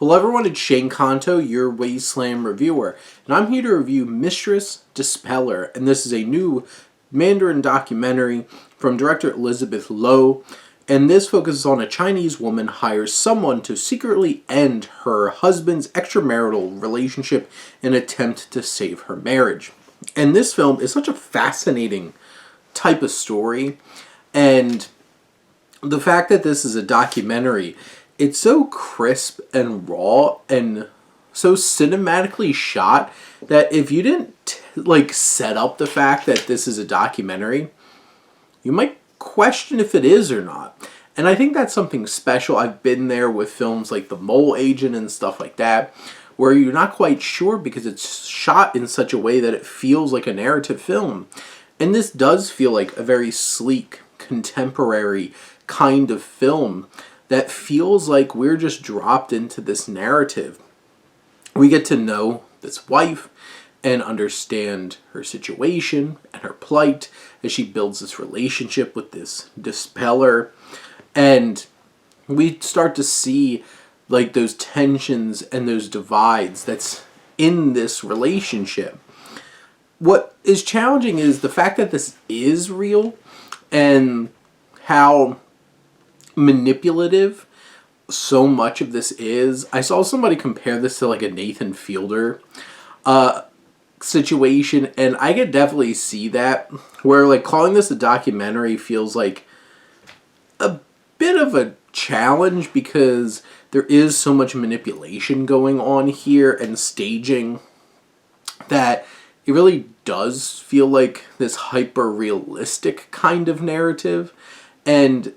Hello everyone, it's Shane Kanto, your Wasteland reviewer, and I'm here to review Mistress Dispeller, and this is a new Mandarin documentary from director Elizabeth Lo, and this focuses on a Chinese woman hires someone to secretly end her husband's extramarital relationship in an attempt to save her marriage. And this film is such a fascinating type of story, and the fact that this is a documentary, it's so crisp and raw and so cinematically shot that if you didn't set up the fact that this is a documentary, you might question if it is or not. And I think that's something special. I've been there with films like The Mole Agent and stuff like that, where you're not quite sure because it's shot in such a way that it feels like a narrative film. And this does feel like a very sleek, contemporary kind of film that feels like we're just dropped into this narrative. We get to know this wife and understand her situation and her plight as she builds this relationship with this dispeller. And we start to see those tensions and those divides that's in this relationship. What is challenging is the fact that this is real and how manipulative so much of this is. I saw somebody compare this to a Nathan Fielder situation, and I could definitely see that, where calling this a documentary feels like a bit of a challenge because there is so much manipulation going on here and staging that it really does feel like this hyper-realistic kind of narrative. And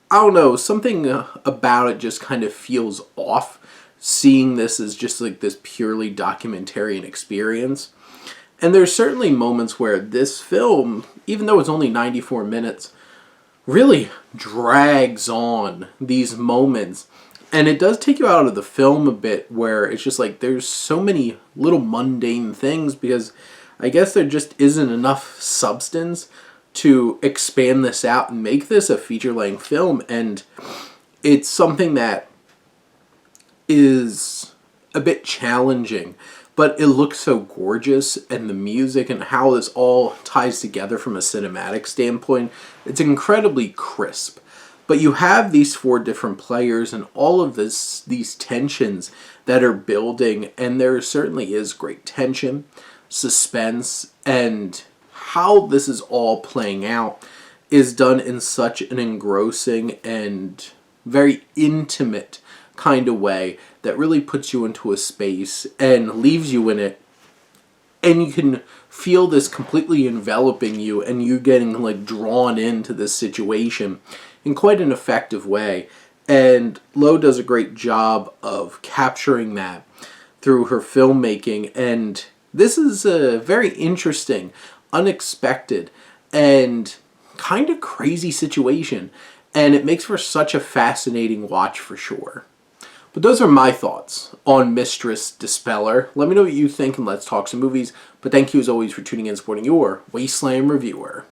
I don't know, something about it just kind of feels off, seeing this as just this purely documentarian experience. And there's certainly moments where this film, even though it's only 94 minutes, really drags on these moments. And it does take you out of the film a bit, where it's just there's so many little mundane things because I guess there just isn't enough substance to expand this out and make this a feature-length film. And it's something that is a bit challenging, but it looks so gorgeous, and the music and how this all ties together from a cinematic standpoint, it's incredibly crisp. But you have these four different players and all of these tensions that are building, and there certainly is great tension, suspense, and how this is all playing out is done in such an engrossing and very intimate kind of way that really puts you into a space and leaves you in it, and you can feel this completely enveloping you and you getting drawn into this situation in quite an effective way. And Lo does a great job of capturing that through her filmmaking, and this is a very interesting, unexpected, and kind of crazy situation, and it makes for such a fascinating watch for sure. But those are my thoughts on Mistress Dispeller. Let me know what you think, and let's talk some movies. But thank you as always for tuning in and supporting your Wasteland reviewer.